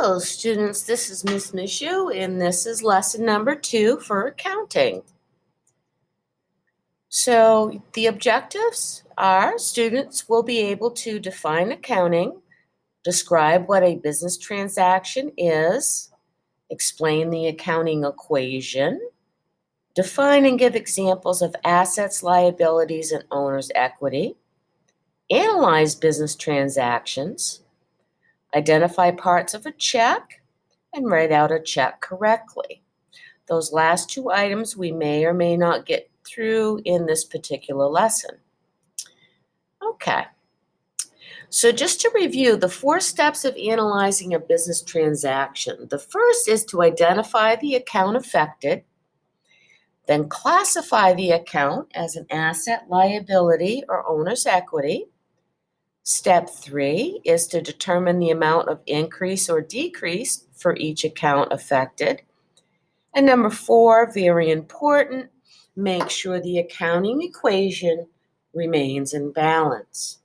Hello, students. This is Miss Michaud, and this is lesson number 2 for accounting. So the objectives are students will be able to define accounting, describe what a business transaction is, explain the accounting equation, define and give examples of assets, liabilities, and owner's equity, analyze business transactions, identify parts of a check, and write out a check correctly. Those last 2 items we may or may not get through in this particular lesson. Okay, so just to review the 4 steps of analyzing a business transaction. The first is to identify the account affected, then classify the account as an asset, liability, or owner's equity. Step 3 is to determine the amount of increase or decrease for each account affected. And number 4, very important, make sure the accounting equation remains in balance.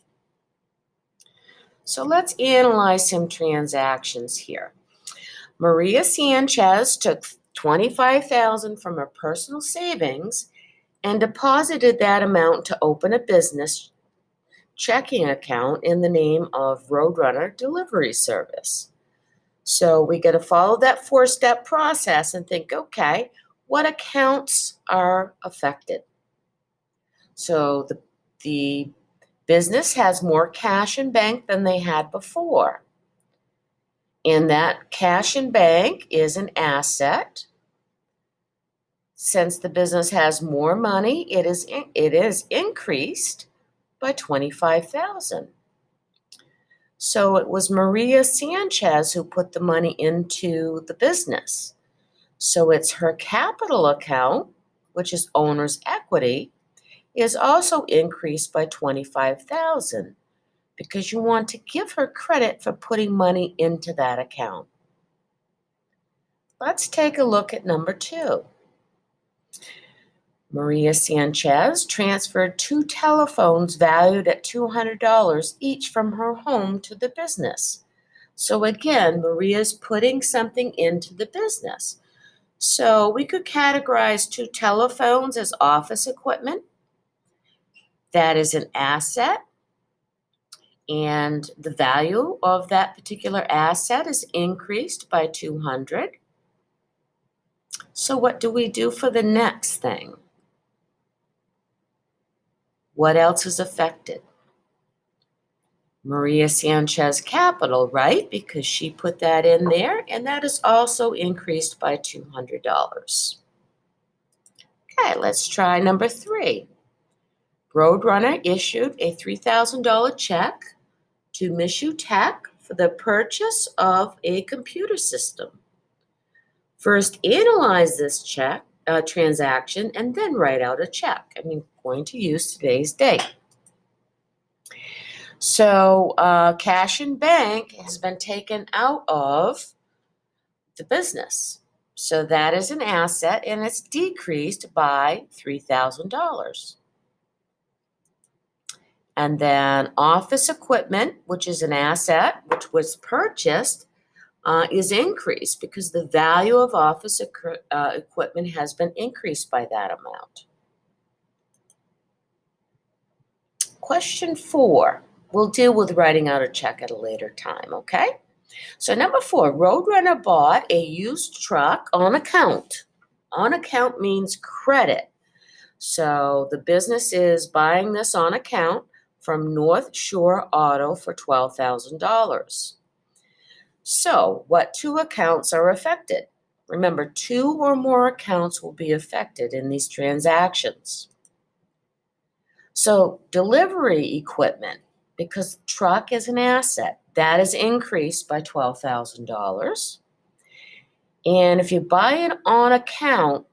So let's analyze some transactions here. Maria Sanchez took $25,000 from her personal savings and deposited that amount to open a business checking account in the name of Roadrunner Delivery Service. So we got to follow that 4-step process and think, okay, what accounts are affected? So the business has more cash in bank than they had before. And that cash in bank is an asset. Since the business has more money, it is increased by $25,000. So it was Maria Sanchez who put the money into the business. So it's her capital account, which is owner's equity, is also increased by $25,000 because you want to give her credit for putting money into that account. Let's take a look at number 2. Maria Sanchez transferred 2 telephones valued at $200 each from her home to the business. So again, Maria's putting something into the business. So we could categorize 2 telephones as office equipment. That is an asset, and the value of that particular asset is increased by $200. So what do we do for the next thing? What else is affected? Maria Sanchez capital, right? Because she put that in there, and that is also increased by $200. Okay, let's try number 3. Roadrunner issued a $3,000 check to Michaud Tech for the purchase of a computer system. First, analyze this check transaction and then write out a check. I'm going to use today's date. So cash in bank has been taken out of the business. So that is an asset, and it's decreased by $3,000. And then office equipment, which is an asset, which was purchased, is increased because the value of office equipment has been increased by that amount. Question 4. We'll deal with writing out a check at a later time, okay? So number 4, Roadrunner bought a used truck on account. On account means credit. So the business is buying this on account from North Shore Auto for $12,000. So what 2 accounts are affected? Remember, 2 or more accounts will be affected in these transactions. So delivery equipment, because truck is an asset, that is increased by $12,000. And if you buy it on account,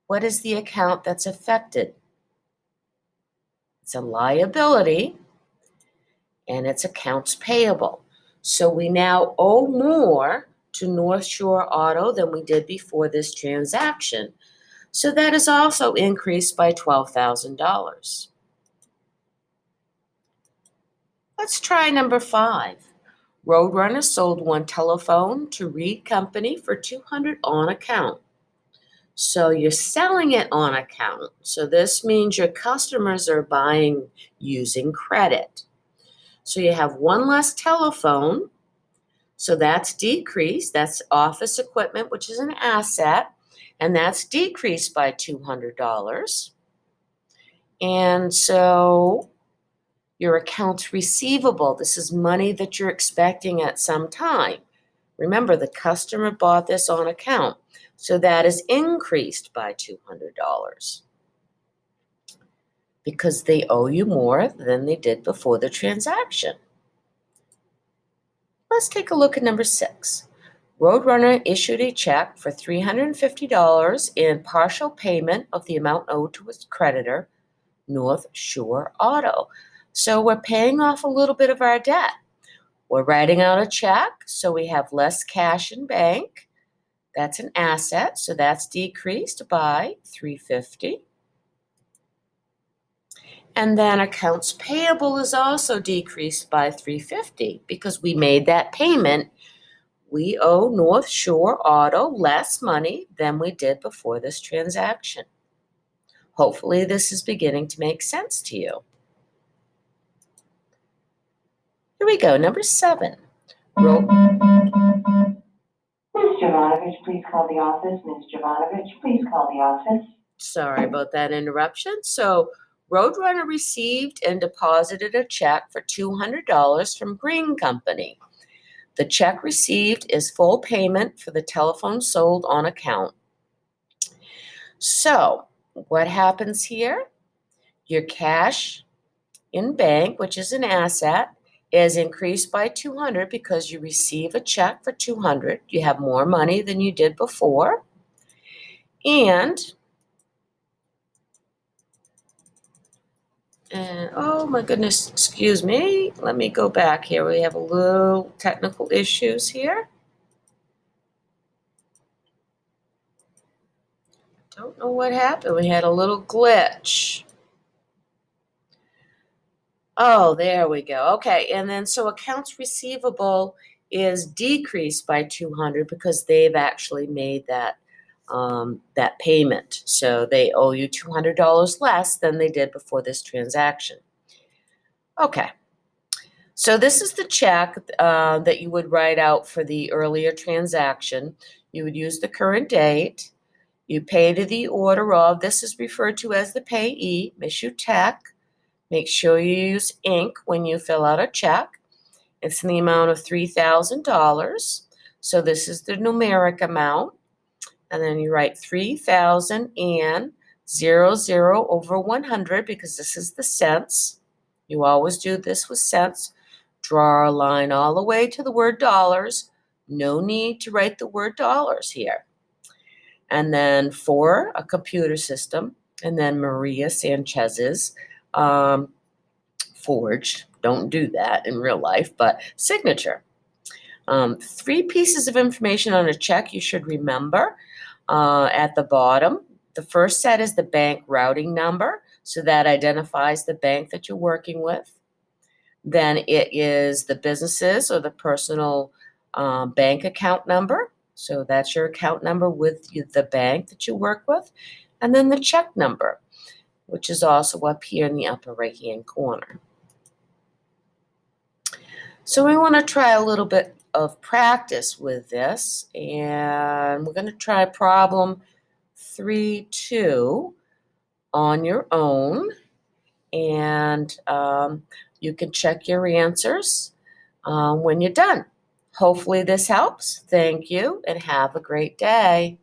what is the account that's affected? It's a liability, and it's accounts payable. So we now owe more to North Shore Auto than we did before this transaction. So that is also increased by $12,000. Let's try number 5. Roadrunner sold one telephone to Reed Company for $200 on account. So you're selling it on account. So this means your customers are buying using credit. So you have one less telephone. So that's decreased. That's office equipment, which is an asset, and that's decreased by $200. And so your accounts receivable, this is money that you're expecting at some time. Remember, the customer bought this on account, so that is increased by $200 because they owe you more than they did before the transaction. Let's take a look at number 6. Roadrunner issued a check for $350 in partial payment of the amount owed to its creditor, North Shore Auto. So we're paying off a little bit of our debt. We're writing out a check, so we have less cash in bank. That's an asset, so that's decreased by $350. And then accounts payable is also decreased by $350 because we made that payment. We owe North Shore Auto less money than we did before this transaction. Hopefully this is beginning to make sense to you. Here we go, number 7. Ms. Jovanovich, please call the office. Ms. Jovanovich, please call the office. Sorry about that interruption. So Roadrunner received and deposited a check for $200 from Green Company. The check received is full payment for the telephone sold on account. So what happens here? Your cash in bank, which is an asset, is increased by $200 because you receive a check for $200. You have more money than you did before. And oh my goodness, excuse me. Let me go back here. We have a little technical issues here. Don't know what happened. We had a little glitch. Oh, there we go. Okay, and then so accounts receivable is decreased by $200 because they've actually made that that payment. So they owe you $200 less than they did before this transaction. Okay, so this is the check that you would write out for the earlier transaction. You would use the current date. You pay to the order of, this is referred to as the payee, Michaud Tech. Make sure you use ink when you fill out a check. It's in the amount of $3,000. So this is the numeric amount. And then you write 3,000 and 00 over 100 because this is the cents. You always do this with cents. Draw a line all the way to the word dollars. No need to write the word dollars here. And then for a computer system, and then Maria Sanchez's forged, don't do that in real life, but signature. 3 pieces of information on a check you should remember at the bottom. The first set is the bank routing number, so that identifies the bank that you're working with. Then it is the business's or the personal bank account number. So that's your account number with the bank that you work with. And then the check number, which is also up here in the upper right-hand corner. So we want to try a little bit of practice with this, and we're going to try problem 3-2 on your own, and you can check your answers when you're done. Hopefully this helps. Thank you, and have a great day.